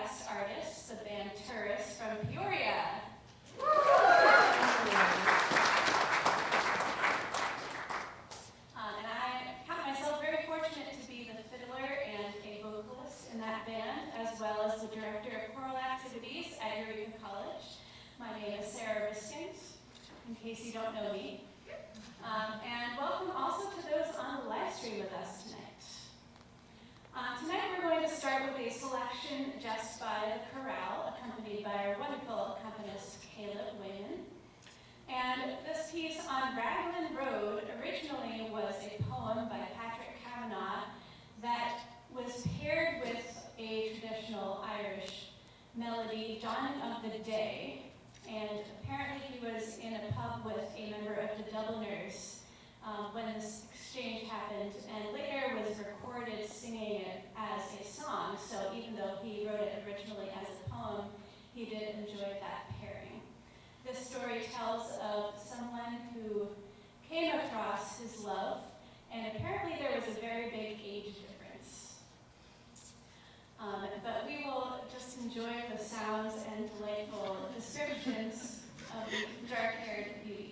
guest artists, the band Tourists from Peoria. And I count myself very fortunate to be the fiddler and a vocalist in that band, as well as the director of choral activities at Eureka College. My name is Sarah Riskins, in case you don't know me. And welcome also to those on the live stream with us tonight. Tonight we're going to start with a selection just by the chorale, accompanied by our wonderful accompanist, Caleb Wayman. And this piece on Raglan Road originally was a poem by Patrick Kavanagh that was paired with a traditional Irish melody, Dawning of the Day. And apparently he was in a pub with a member of the Dubliners when this exchange happened, and later was recorded singing it as a song. So even though he wrote it originally as a poem, he did enjoy that pairing. This story tells of someone who came across his love, and apparently there was a very big age difference. But we will just enjoy the sounds and delightful descriptions of the dark-haired beauty.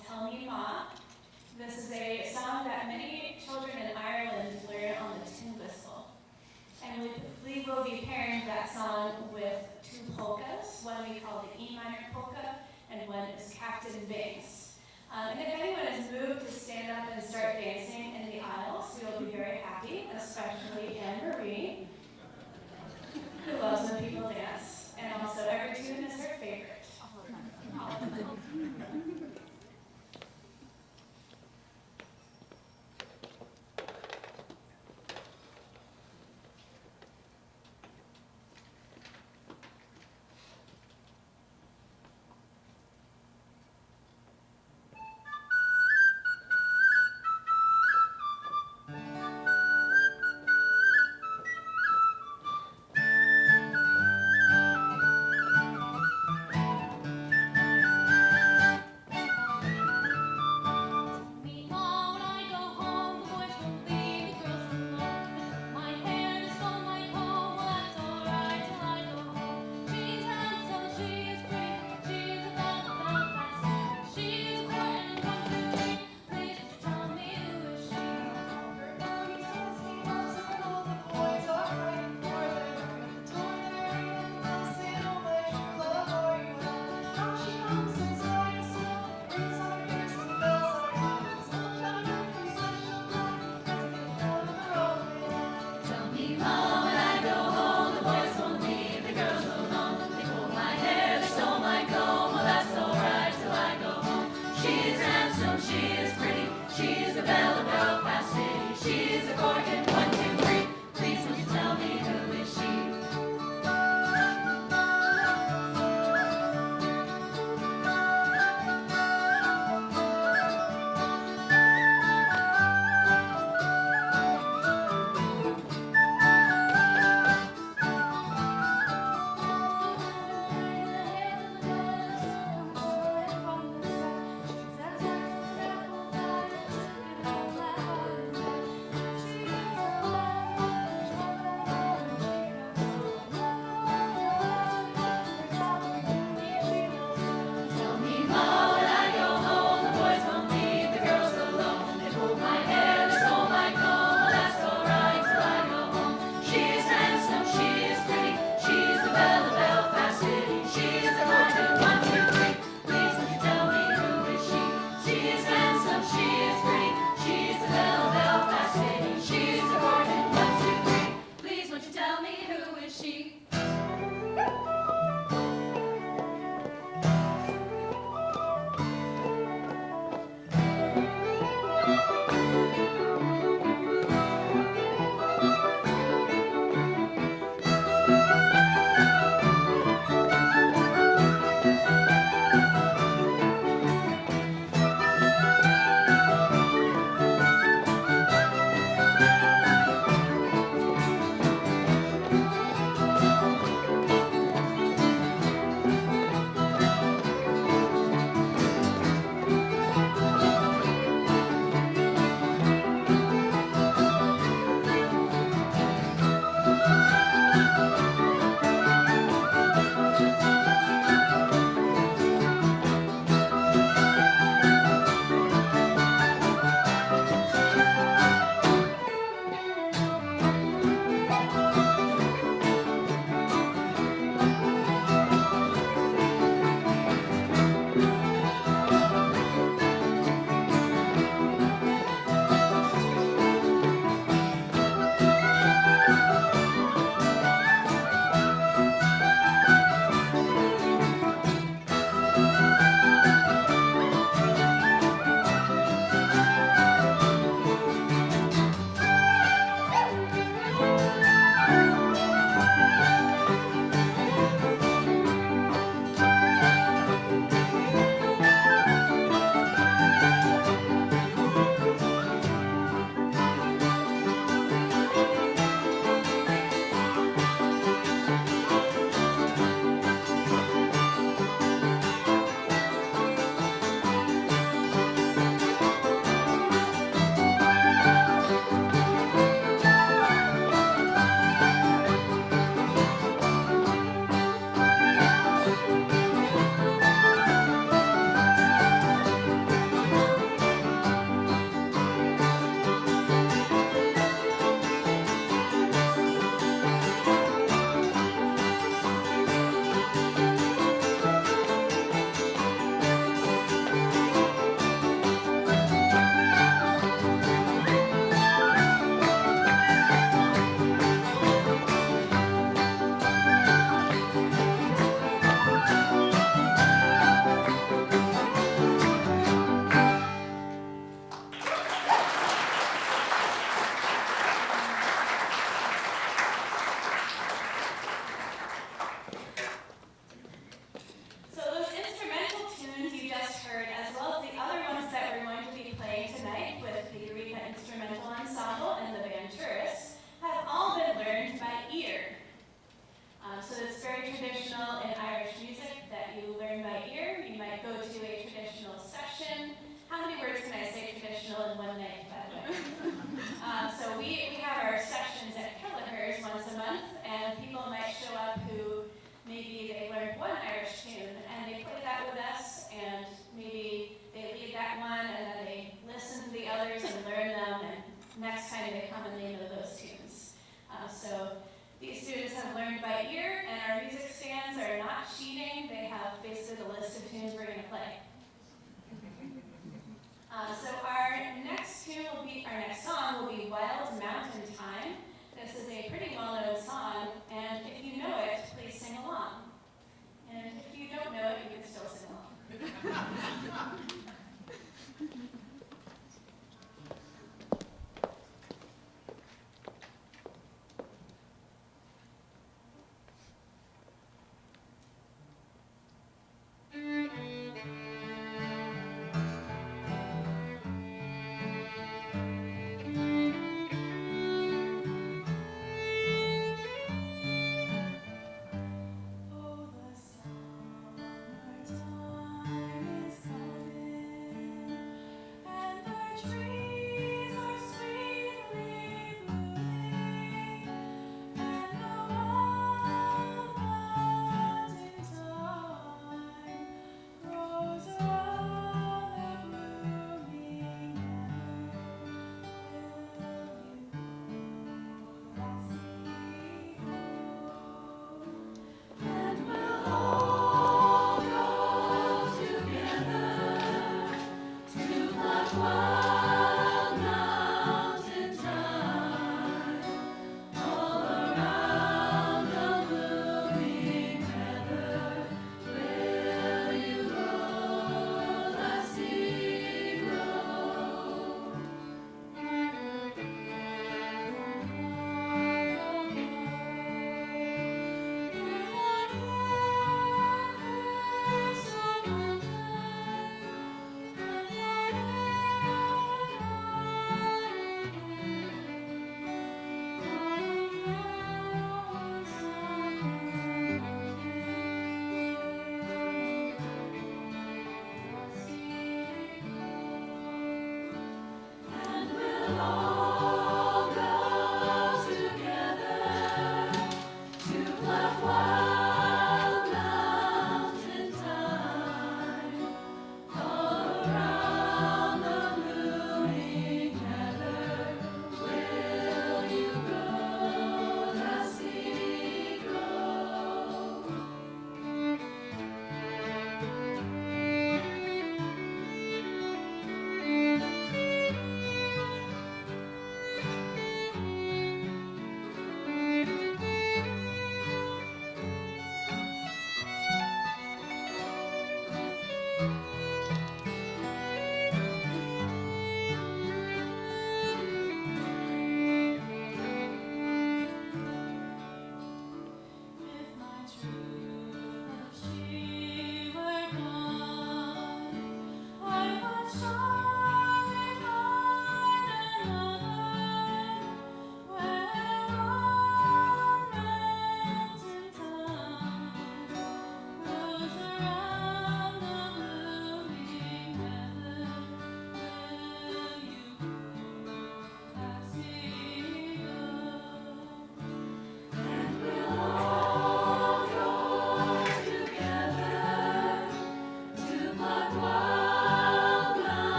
called Tell Me Ma. This is a song that many children in Ireland learn on the tin whistle. And we will be pairing that song with two polkas. One we call the E minor polka, and one is Captain Banks. And if anyone is moved to stand up and start dancing in the aisles, you'll be very happy, especially Anne-Marie, who loves when people dance. And also every tune is her favorite.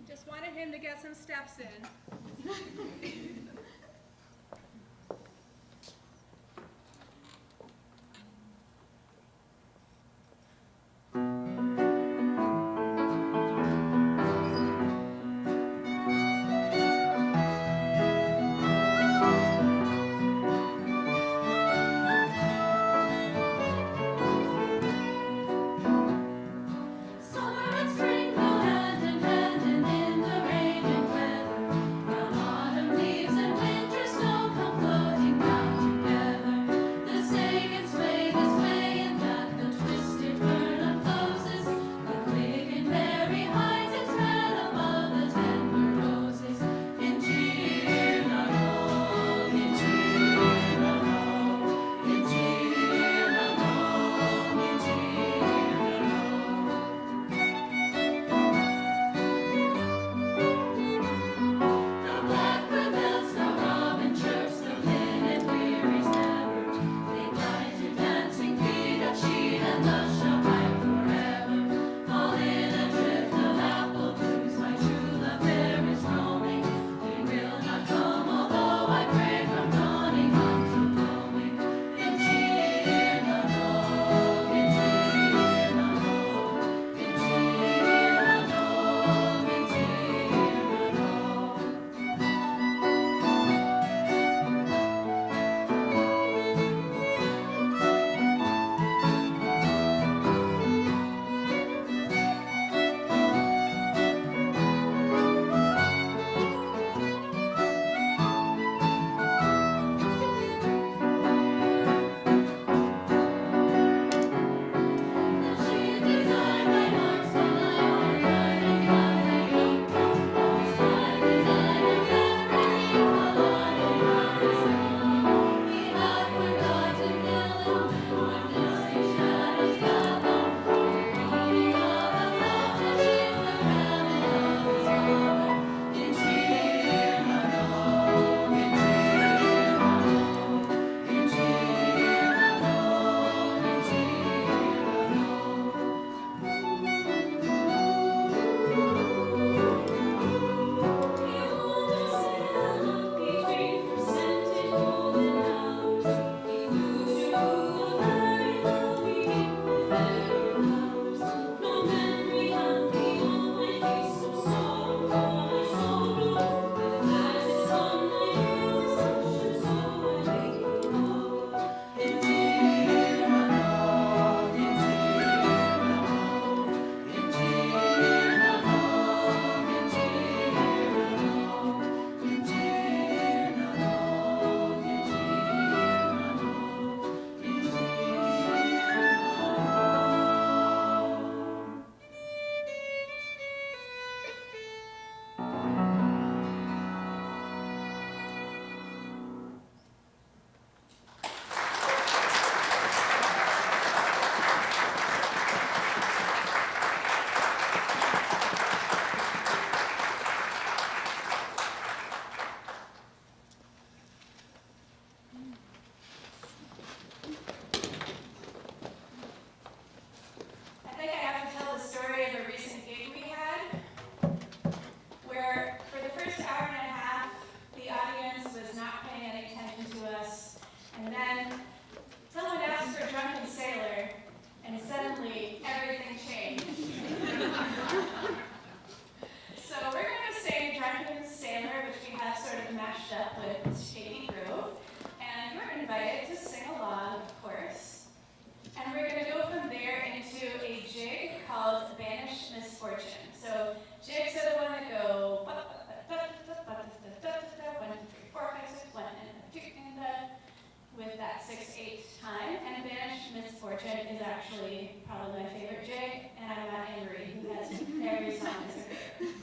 Just wanted him to get some steps in. actually probably my favorite jig, and I'm not Anne-Marie, who has every song as her favorite.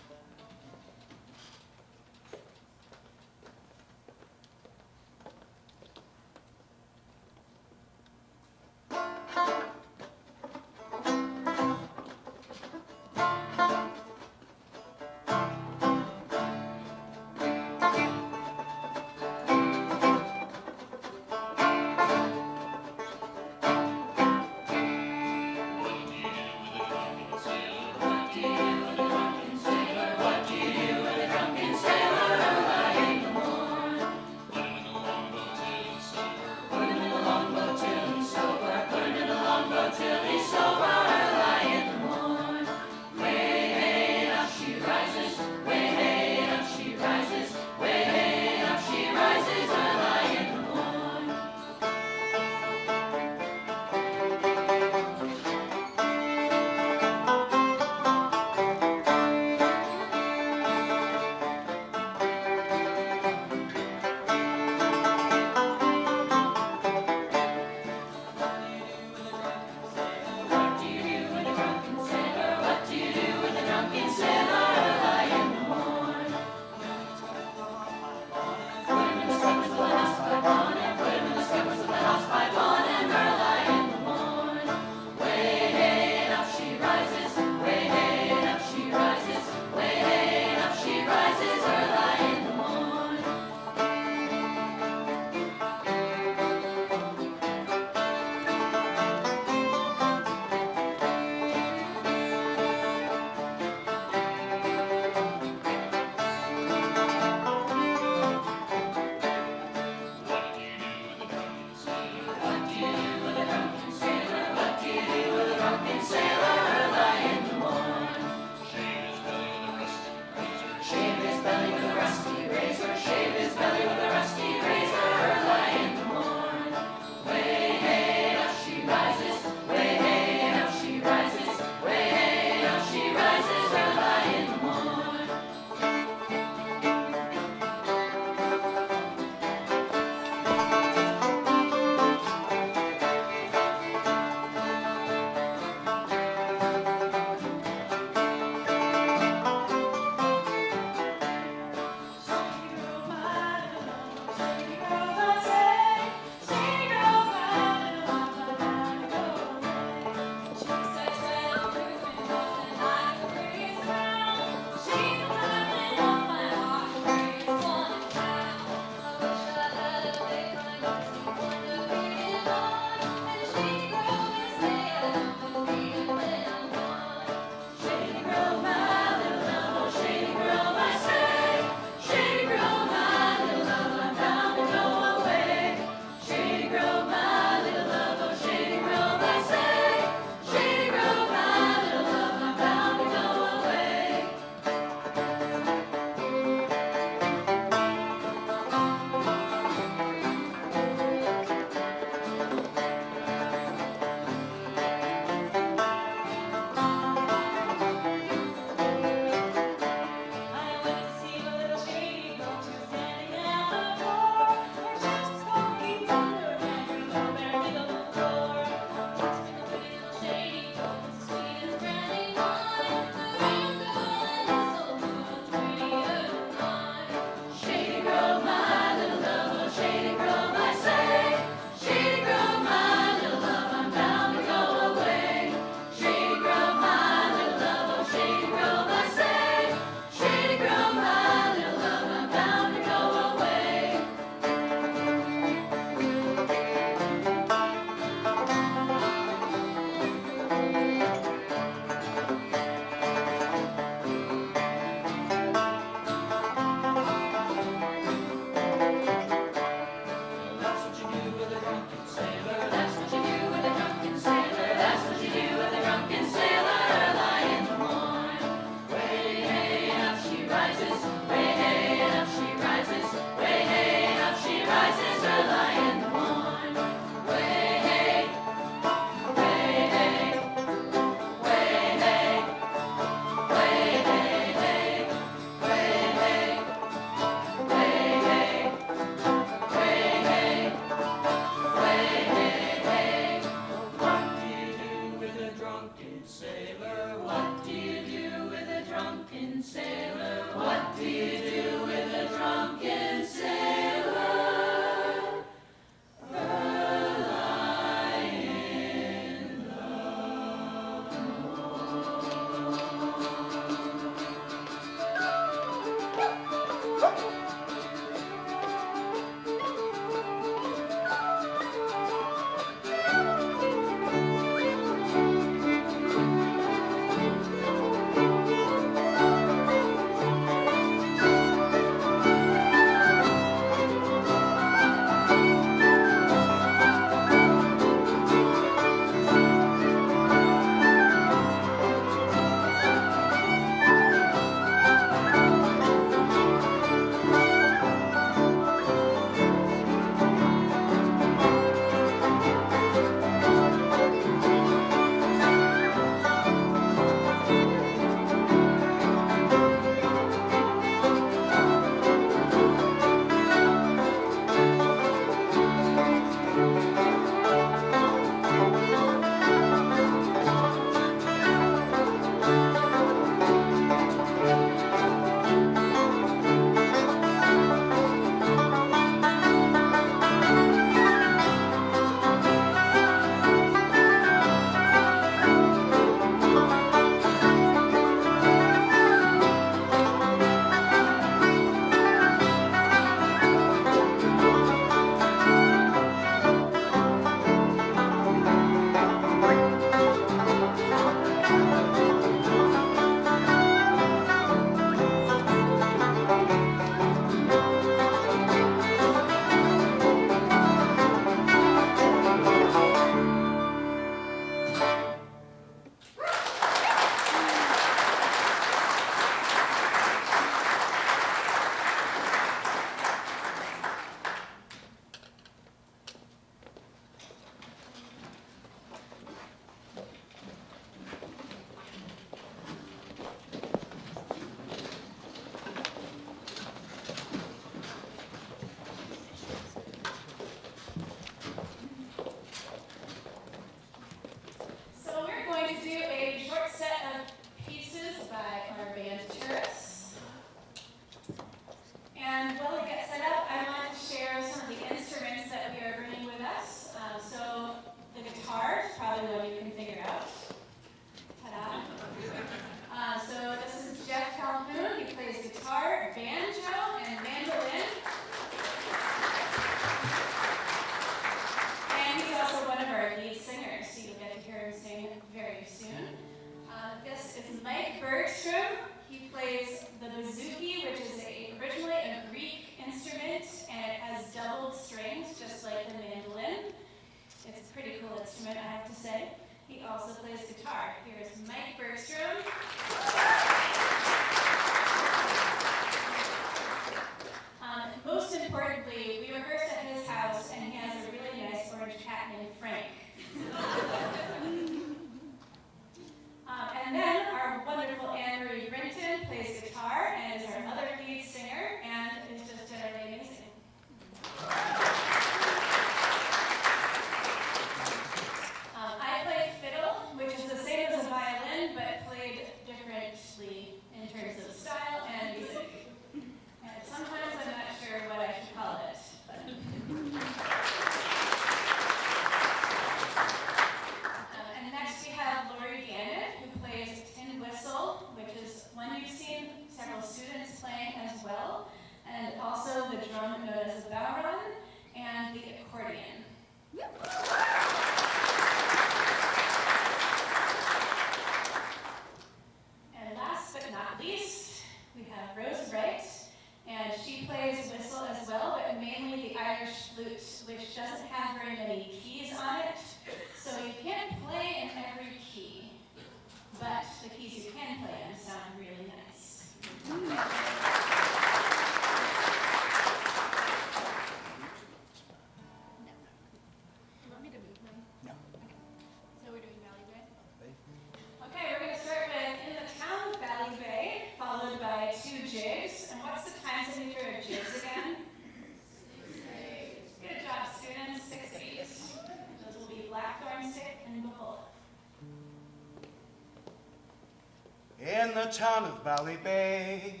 In the town of Valley Bay,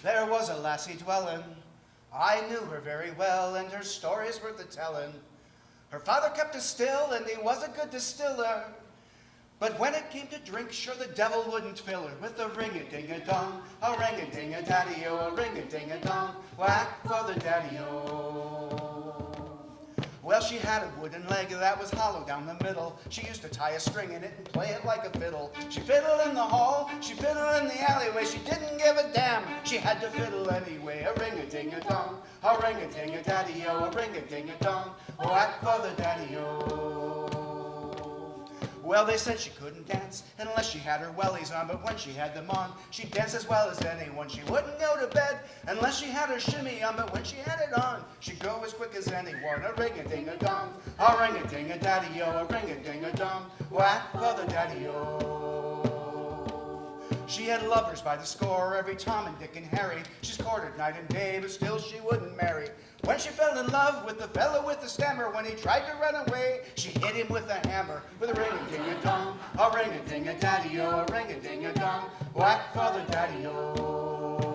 There was a lassie dwellin', I knew her very well, and her story's worth the tellin'. Her father kept a still, and he was a good distiller. But when it came to drink, sure the devil wouldn't fill her with a ring-a-ding-a-dong, a ring-a-ding-a-daddy-o, a ring-a-ding-a-dong, whack for the daddy-o. Well, she had a wooden leg that was hollow down the middle. She used to tie a string in it and play it like a fiddle. She fiddled in the hall, she fiddled in the alleyway. She didn't give a damn, she had to fiddle anyway. A ring-a-ding-a-dong, a ring-a-ding-a-daddy-o, a ring-a-ding-a-dong, whack for the daddy-o. Well, they said she couldn't dance unless she had her wellies on, but when she had them on, she'd dance as well as anyone. She wouldn't go to bed unless she had her shimmy on, but when she had it on, she'd go as quick as anyone. A ring-a-ding-a-dong, a ring-a-ding-a-daddy-o, a ring-a-ding-a-dong, whack for the daddy-o. She had lovers by the score, every Tom and Dick and Harry. She's courted night and day, but still she wouldn't marry. When she fell in love with the fellow with the stammer, when he tried to run away, she hit him with a hammer. With a ring-a-ding-a-dong, a ring-a-ding-a-daddy-o, a ring-a-ding-a-dong, whack for the daddy-o.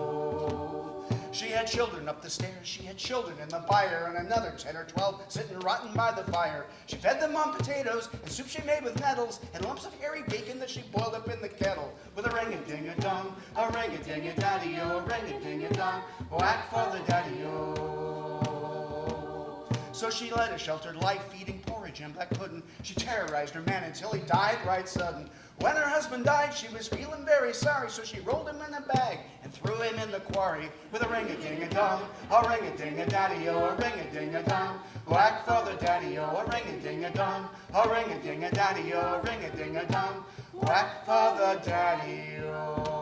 She had children up the stairs, she had children in the byre, and another 10 or 12 sitting rotten by the fire. She fed them on potatoes and soup she made with nettles and lumps of hairy bacon that she boiled up in the kettle. With a ring-a-ding-a-dong, a ring-a-ding-a-daddy-o, a ring-a-ding-a-dong, whack for the daddy-o. So she led a sheltered life, eating porridge and black pudding. She terrorized her man until he died right sudden. When her husband died, she was feeling very sorry, so she rolled him in a bag and threw him in the quarry. With a ring-a-ding-a-dong, a ring-a-ding-a-daddy-o, a ring-a-ding-a-dong, whack for the daddy-o, a ring-a-ding-a-dong, a ring-a-ding-a-daddy-o, a ring-a-ding-a-dong, whack for the daddy-o.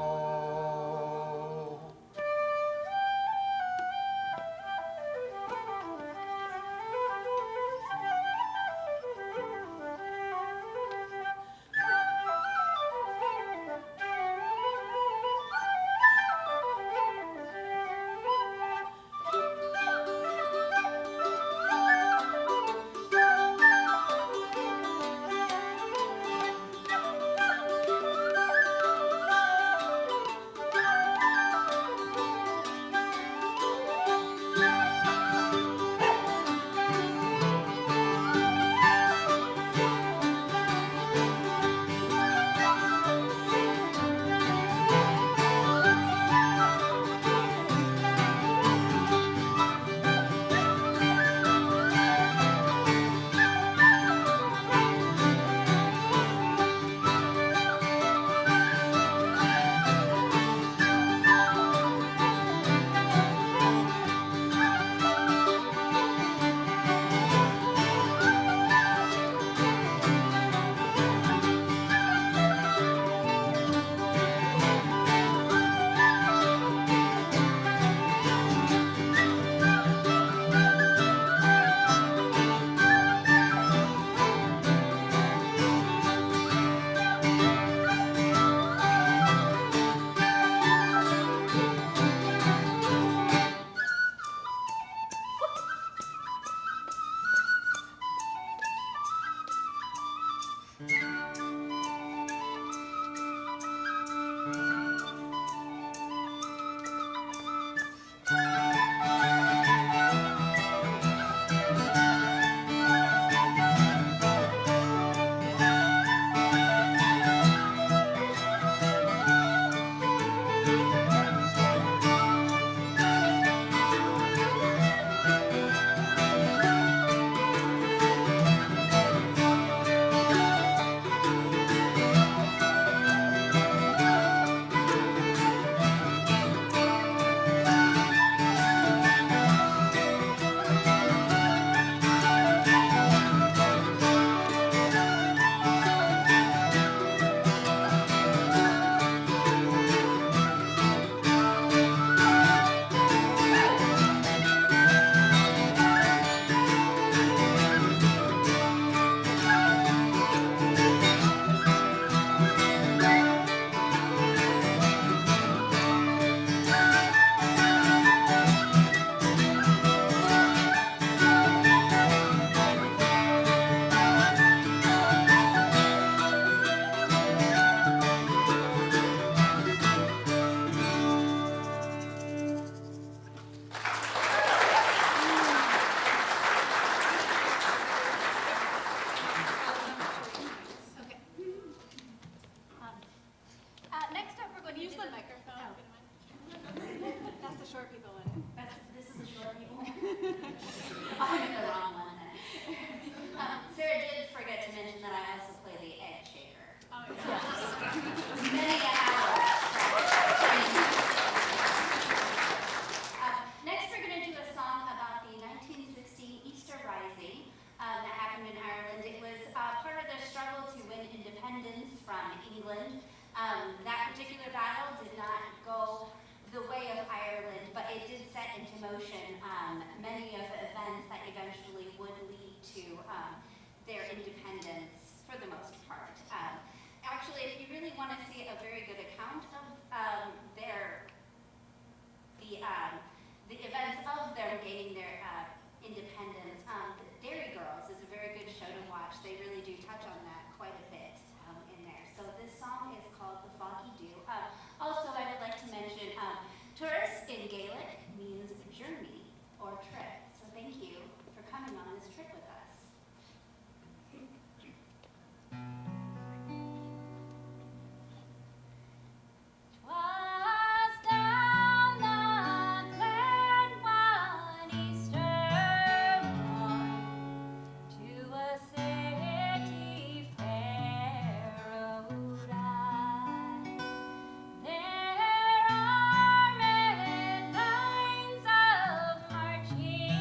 their independence for the most part. Actually, if you really want to see a very good account of the events of their gaining their independence, Dairy Girls is a very good show to watch. They really do touch on that quite a bit in there. So this song is called The Foggy Dew. Also, I would like to mention tourist in Gaelic means journey or trip. So thank you for coming on this trip with us. Was down the glen one Easter morn to a city fair rode I. There armed lines of marching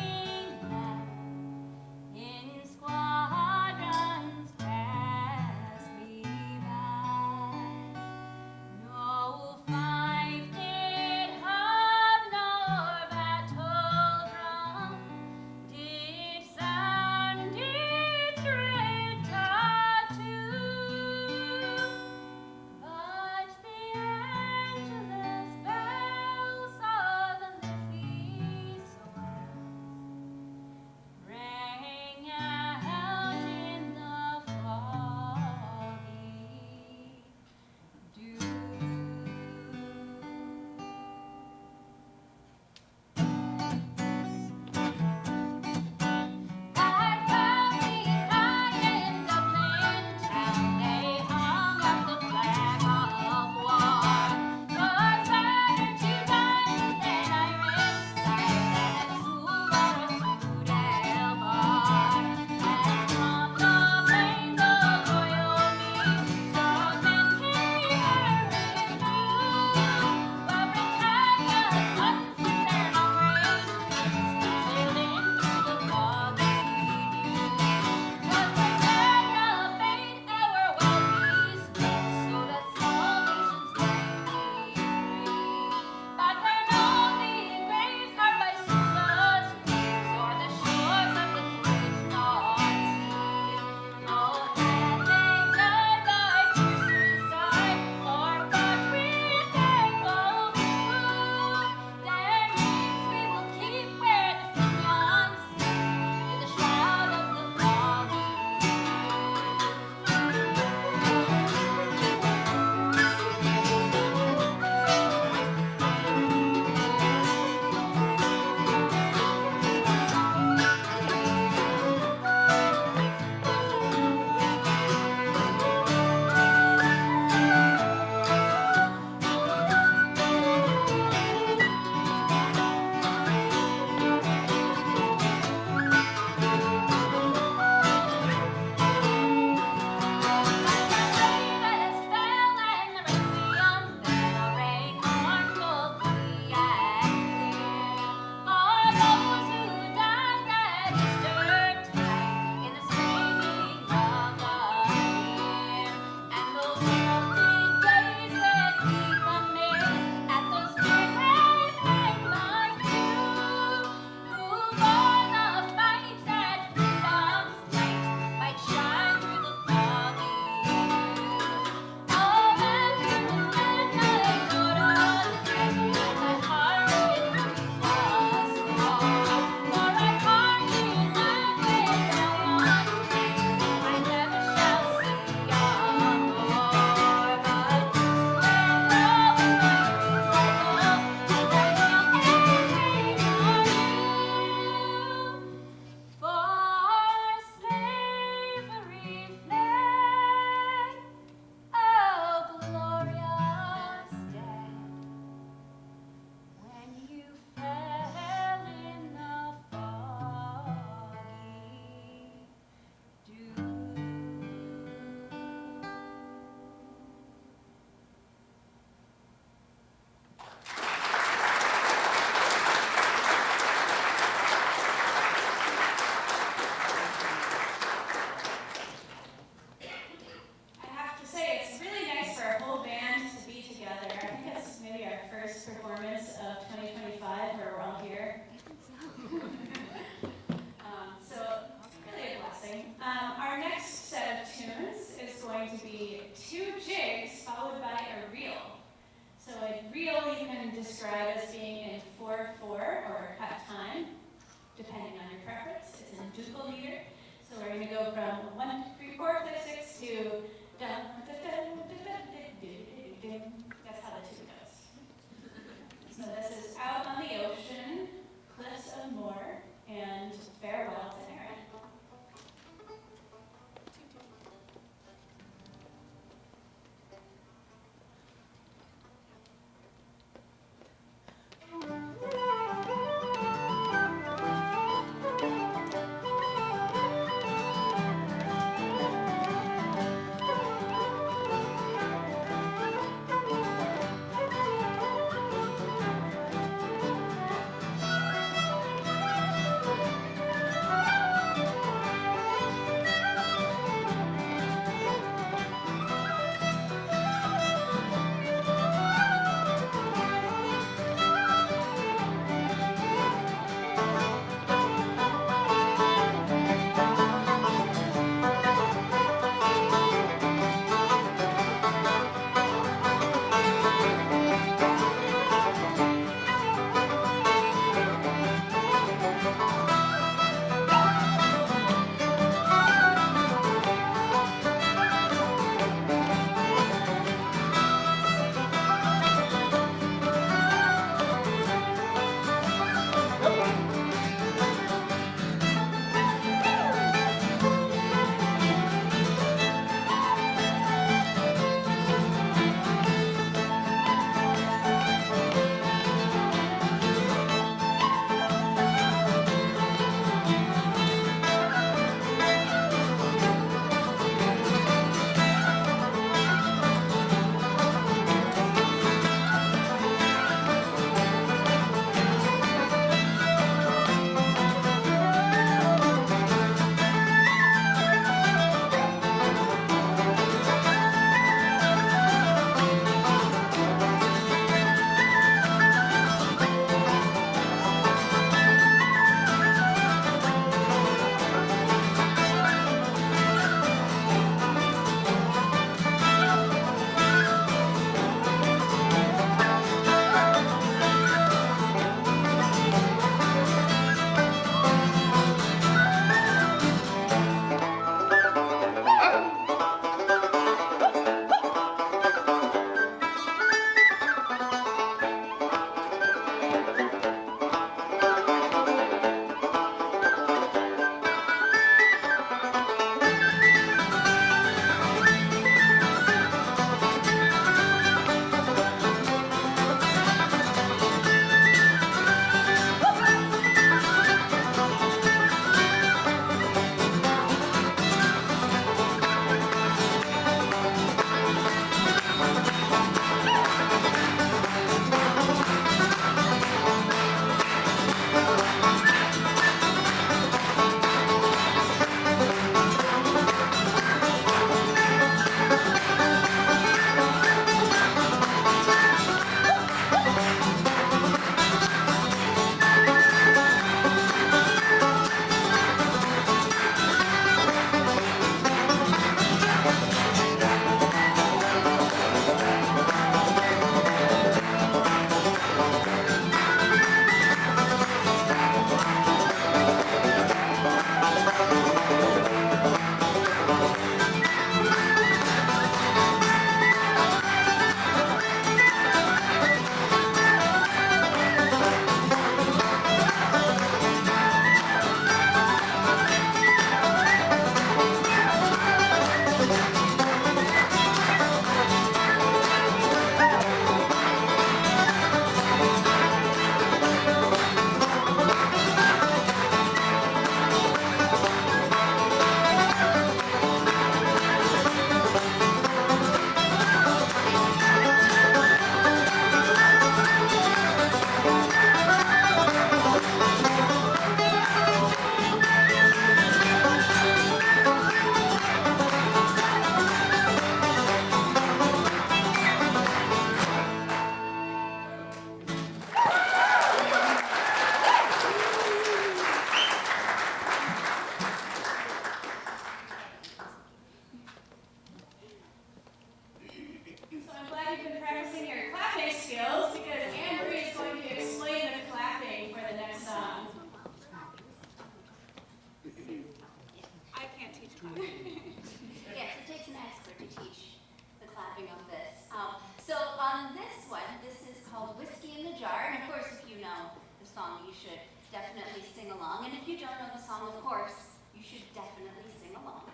of course, you should definitely sing along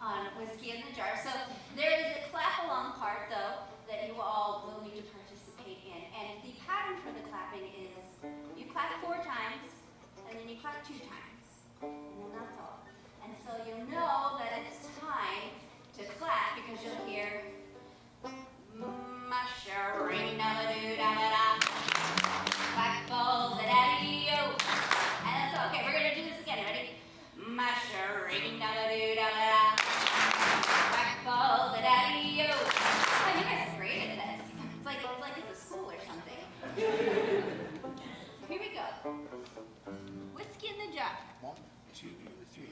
on Whiskey in the Jar. So there is a clap along part, though, that you all will need to participate in. And the pattern for the clapping is you clap 4 times, and then you clap 2 times. And then that's all. And so you'll know that it's time to clap because you'll hear mush-a-ring-a-ba-doo-da-ba-da, whack-a-daddy-o. And that's okay. We're gonna do this again. Ready? Mush-a-ring-a-ba-doo-da-ba-da, whack-a-daddy-o. Oh, you guys are great at this. It's like it's a school or something. Here we go. Whiskey in the Jar. 1, 2, 3.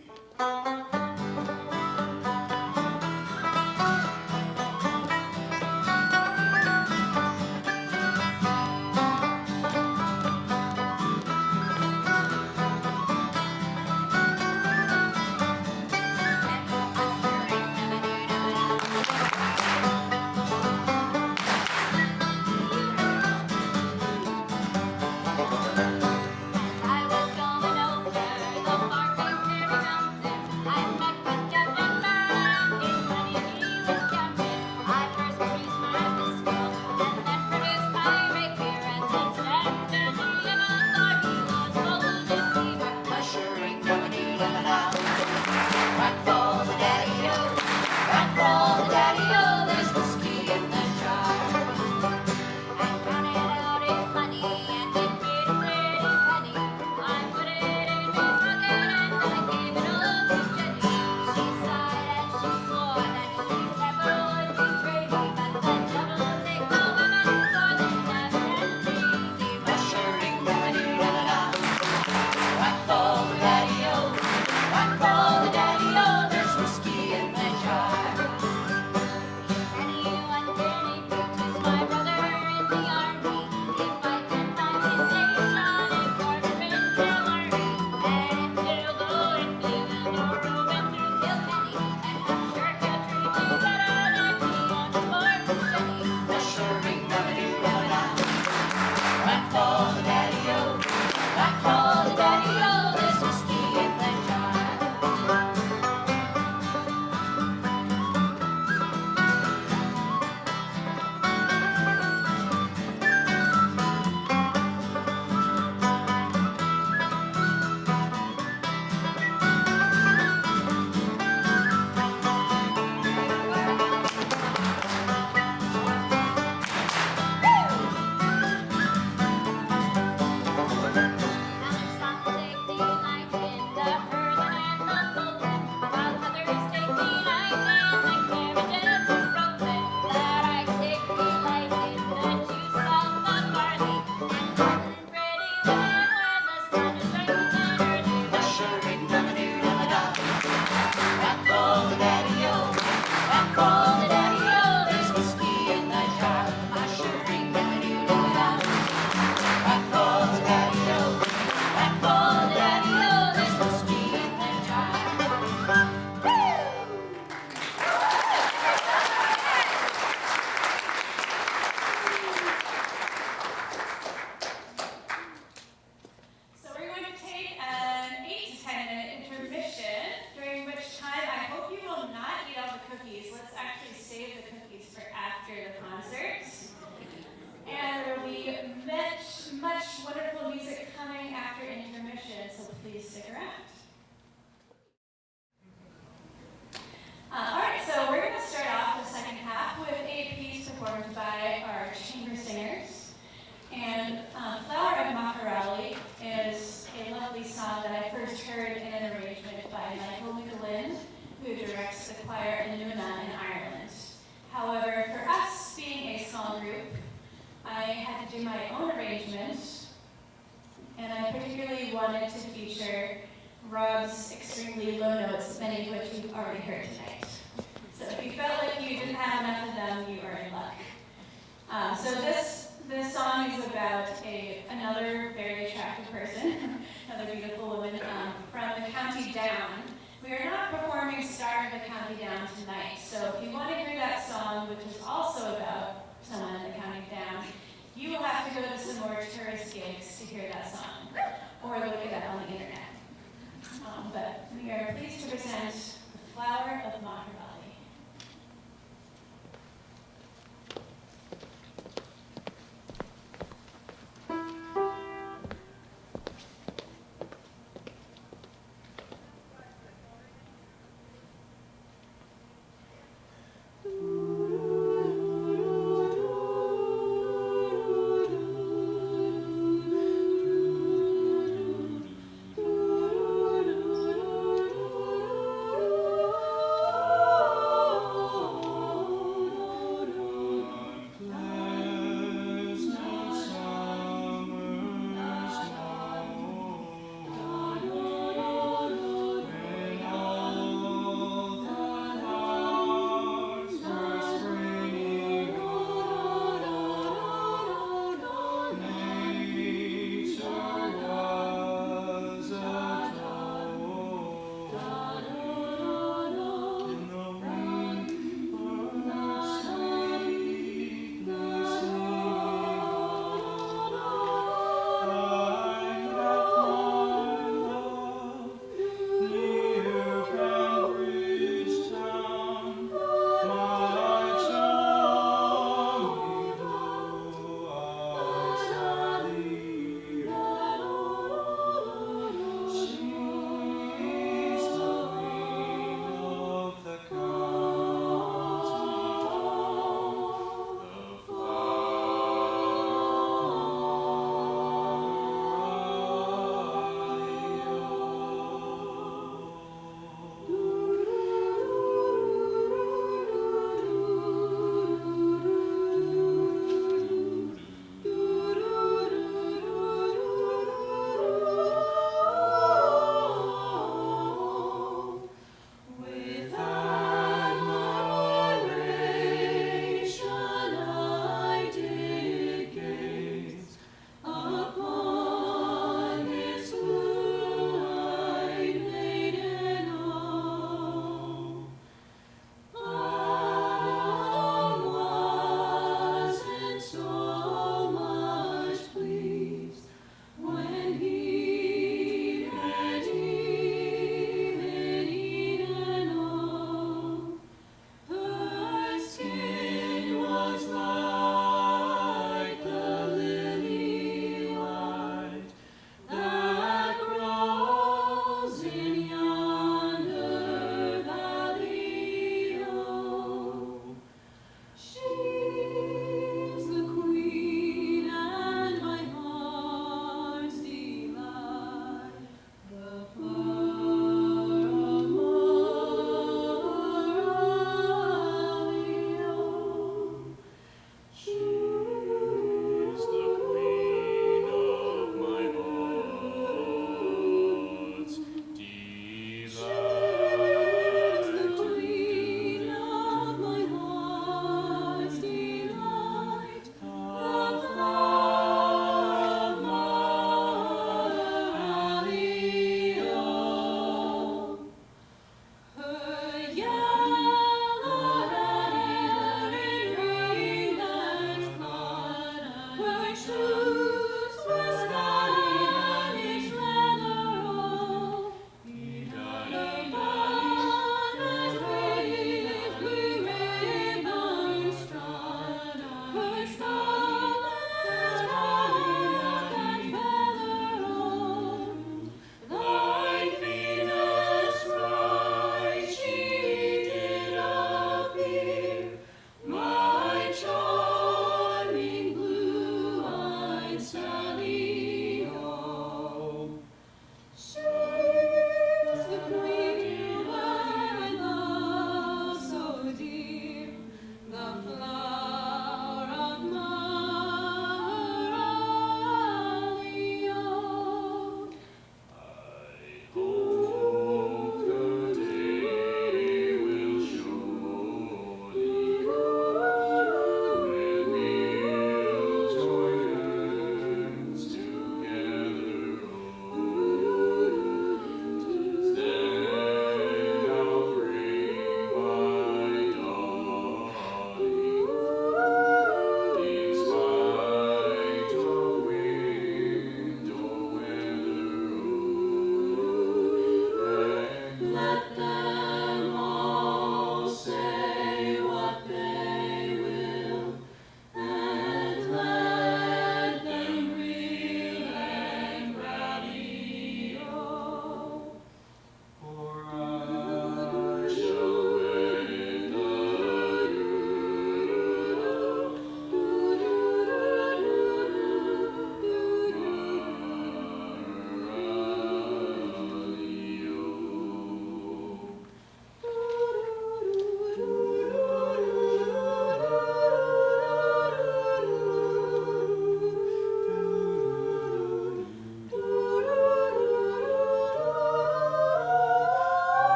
I was going over the Barking Prairie Mountains. I met with Captain Brown. His money he was counting. I first produced my pistol and then produced my rapier. And since then, there's a little dog he was called a deceiver. Mush-a-ring-a-ba-doo-da-ba-da, whack-a-daddy-o, whack-a-daddy-o. There's whiskey in the jar. I counted out his money and it made a pretty penny. I put it in his pocket and I gave it all to Jenny. She sighed and she swore that she never would betray me. But the devil take the women for they never can be easy. Mush-a-ring-a-ba-doo-da-ba-da, whack-a-daddy-o, whack-a-daddy-o. There's whiskey in the jar. Anyone can equip is my brother in the army. If I can find his station in Corcoran, they'll army. And if he'll go in Cleveland or Reuben through Kilkenny, and I'm sure he'll treat you better than he owns Fort Jenny. Mush-a-ring-a-ba-doo-da-ba-da, whack-a-daddy-o, whack-a-daddy-o. There's whiskey in the jar. Now some take delight in the hurling and the bowling, while others take delight in the carriages of Brooklyn. But I take delight in the juice of the barley, and golden pretty women when the sun is rising early. Mush-a-ring-a-ba-doo-da-ba-da, whack-a-daddy-o, whack-a-daddy-o. There's whiskey in the jar. Mush-a-ring-a-ba-doo-da-ba-da, whack-a-daddy-o, whack-a-daddy-o. There's whiskey in the jar. So we're going to take an 8 to 10-minute intermission, during which time I hope you will not eat all the cookies. Let's actually save the cookies for after the concert. And there will be much wonderful music coming after intermission, so please stick around. All right, so we're going to start off the second half with a piece performed by our chamber singers. And Flower of Macarali is a lovely song that I first heard in an arrangement by Michael McGlynn, who directs the choir in Nuna in Ireland. However, for us being a small group, I had to do my own arrangement, and I particularly wanted to feature Rob's extremely low notes, many of which you've already heard tonight. So if you felt like you didn't have enough of them, you are in luck. So this song is about another very attractive person, another beautiful woman from the county down. We are not performing Star of the County Down tonight, so if you want to hear that song, which is also about someone in the county down, you will have to go to some more tourist gigs to hear that song, or look it up on the internet. but we are pleased to present The Flower of Mater Valley. Oh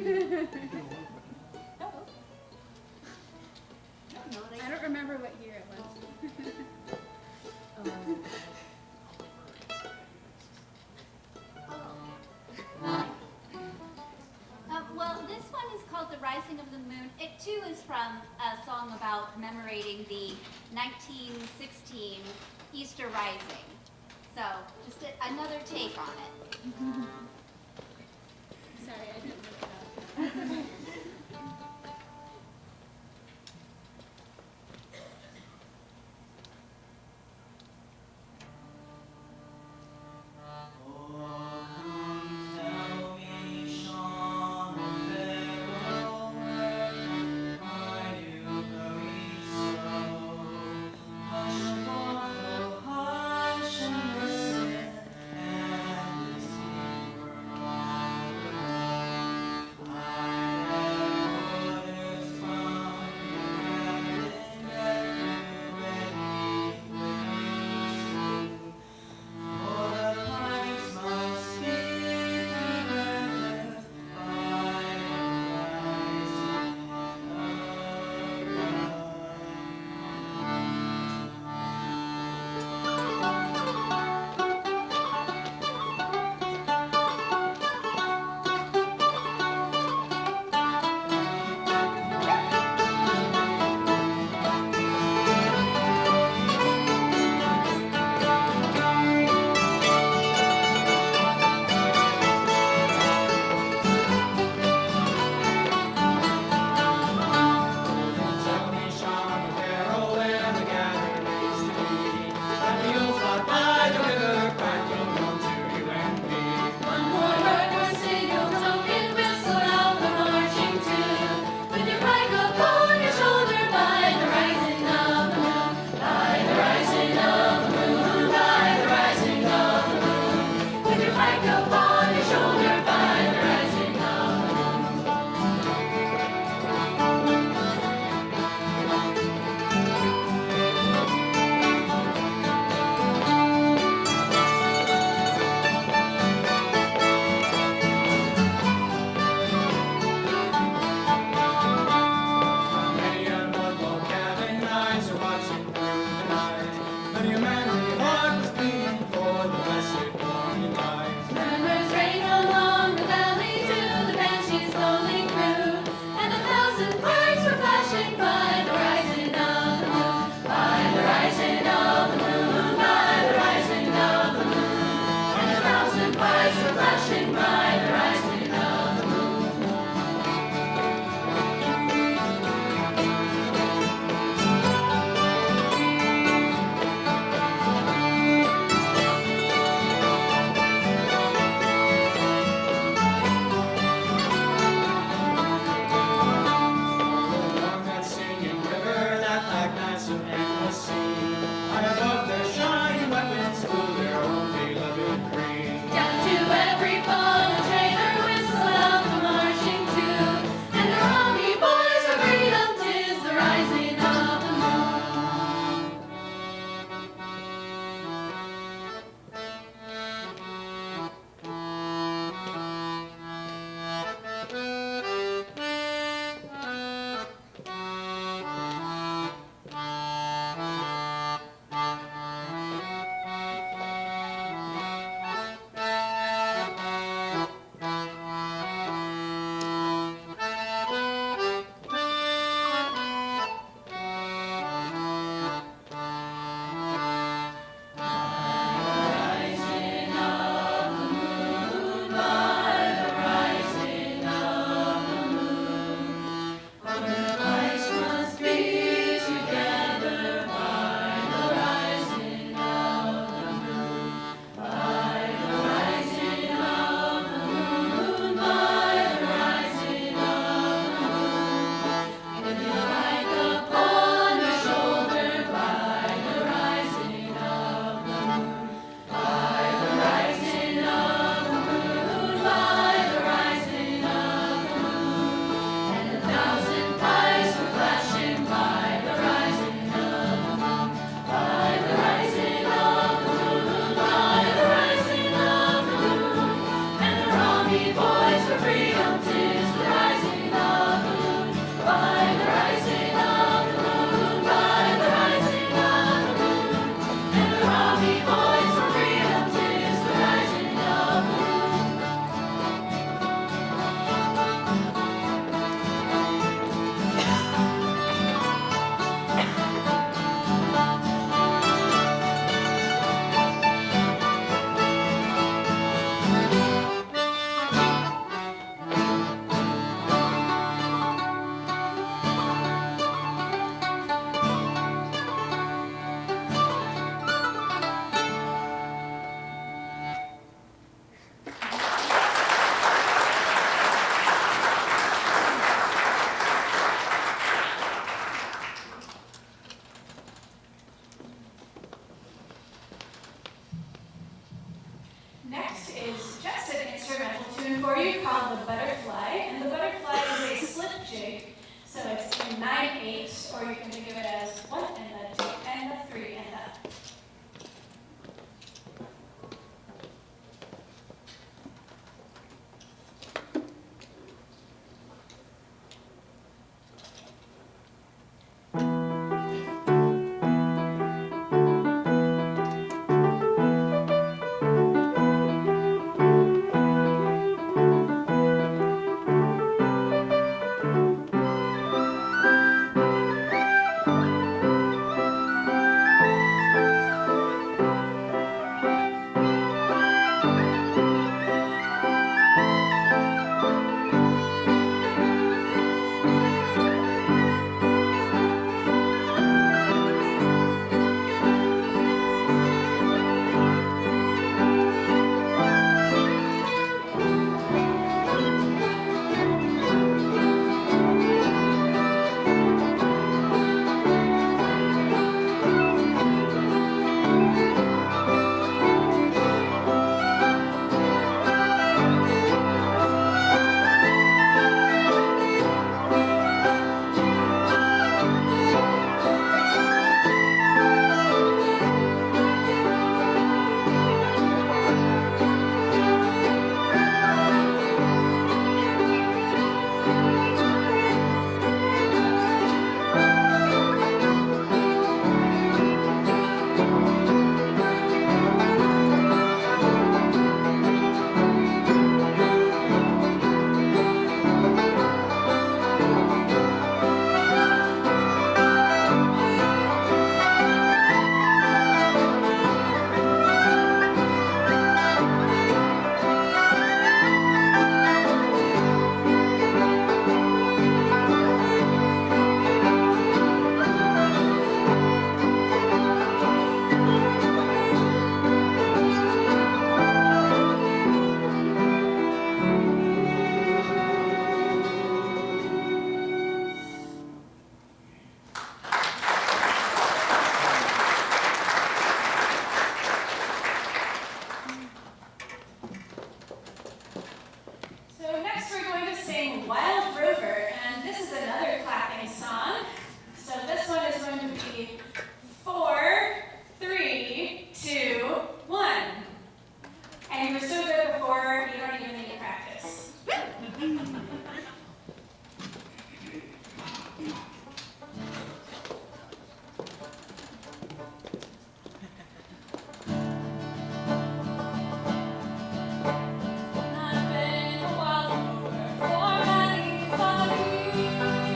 I don't remember what year it was. Well, this one is called The Rising of the Moon. It too is from a song about commemorating the 1916 Easter Rising. So, just another take on it. Sorry, I didn't look it up. for you called the butterfly, and the butterfly is a slip jig, so it's in 9/8, or you can think of it as 1 and the 2 and the 3 and the. So next we're going to sing Wild Rover, and this is another clapping song. So this one is going to be 4, 3, 2, 1. And you were so good before, you don't even need to practice. I've been a wild rover for many years,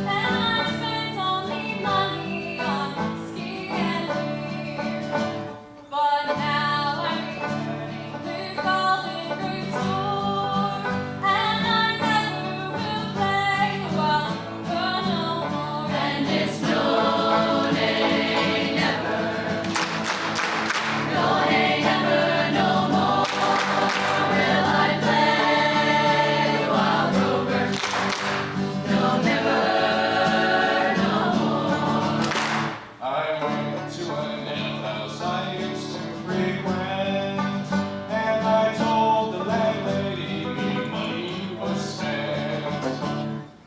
and I spent only money on whiskey and beer. But now I'm returning to Golden Green Store, and I never will play the wild rover no more. And it's no nay never, no nay never no more. Will I play the wild rover? No, never, no more. I went to an alehouse I used to frequent, and I told the landlady me money was spent.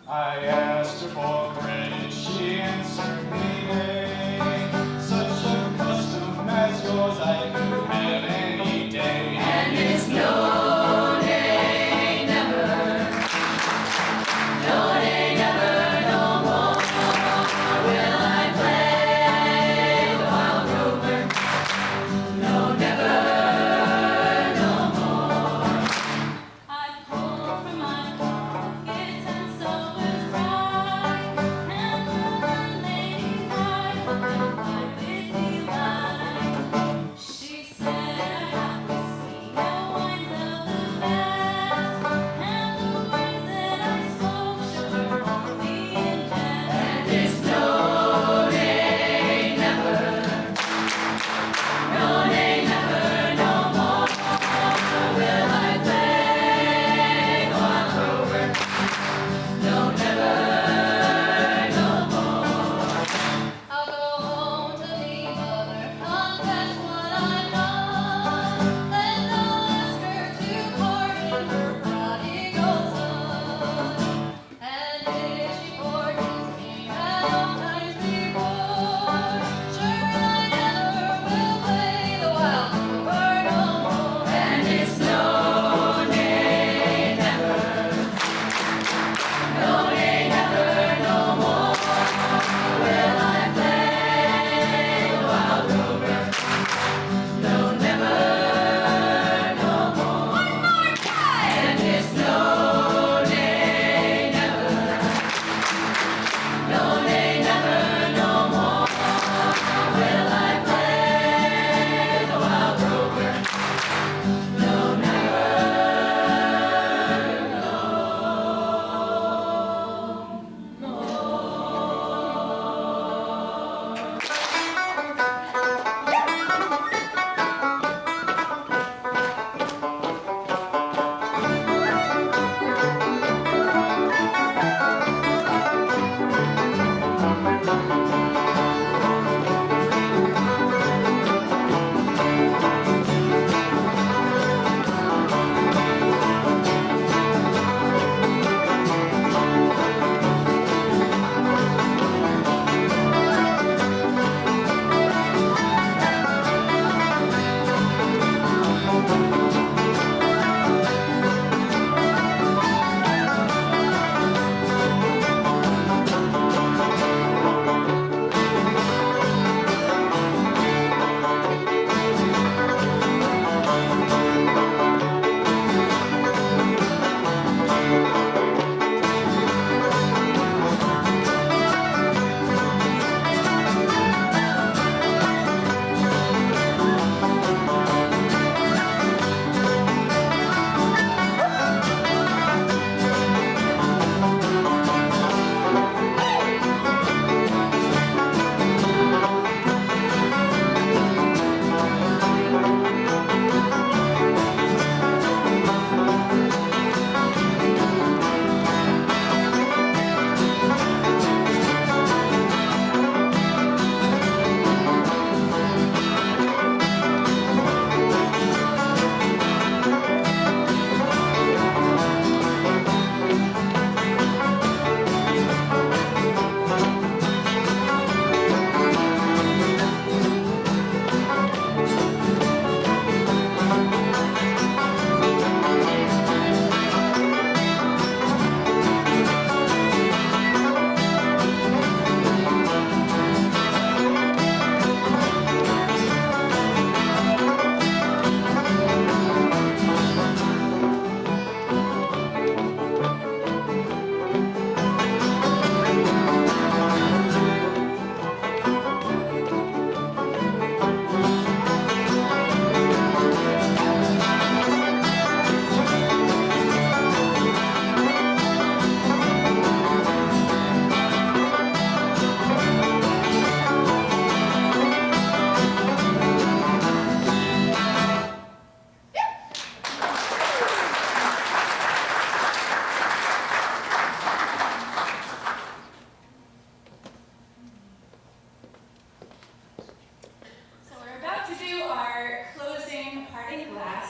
I asked her for credit, she answered me nay. Such a custom as yours I could have any day. And it's no nay never, no nay never no more. Will I play the wild rover? No, never, no more. I pulled from my pockets and so was right, and the lady cried, what will I with delight? She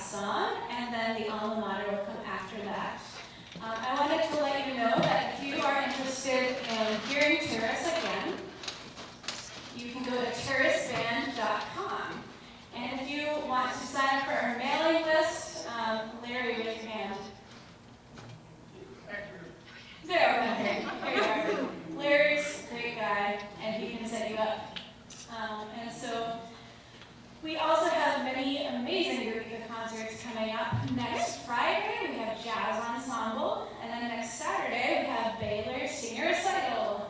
song, and then the alma mater will come after that. I wanted to let you know that if you are interested in hearing Terrace again, you can go to terraceband.com. And if you want to sign up for our mailing list, Larry, raise your hand. There, okay, here you are. Larry's a great guy, and he can set you up. And so we also have many amazing Eureka concerts coming up. Next Friday, we have Jazz Ensemble, and then next Saturday, we have Baylor Senior Recital.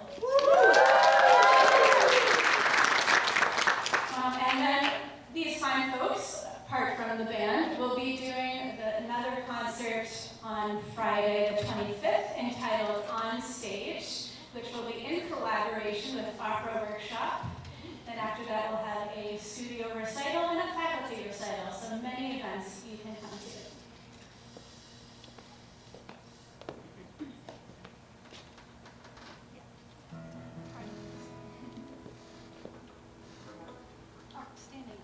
And then these fine folks, apart from the band, will be doing another concert on Friday the 25th entitled On Stage, which will be in collaboration with Opera Workshop. Then after that, we'll have a studio recital and a faculty recital, so many events you can come to. Oh, standing.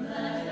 That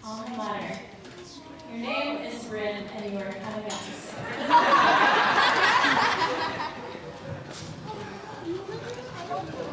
alma mater. Your name is Bryn, and you are coming up to sing.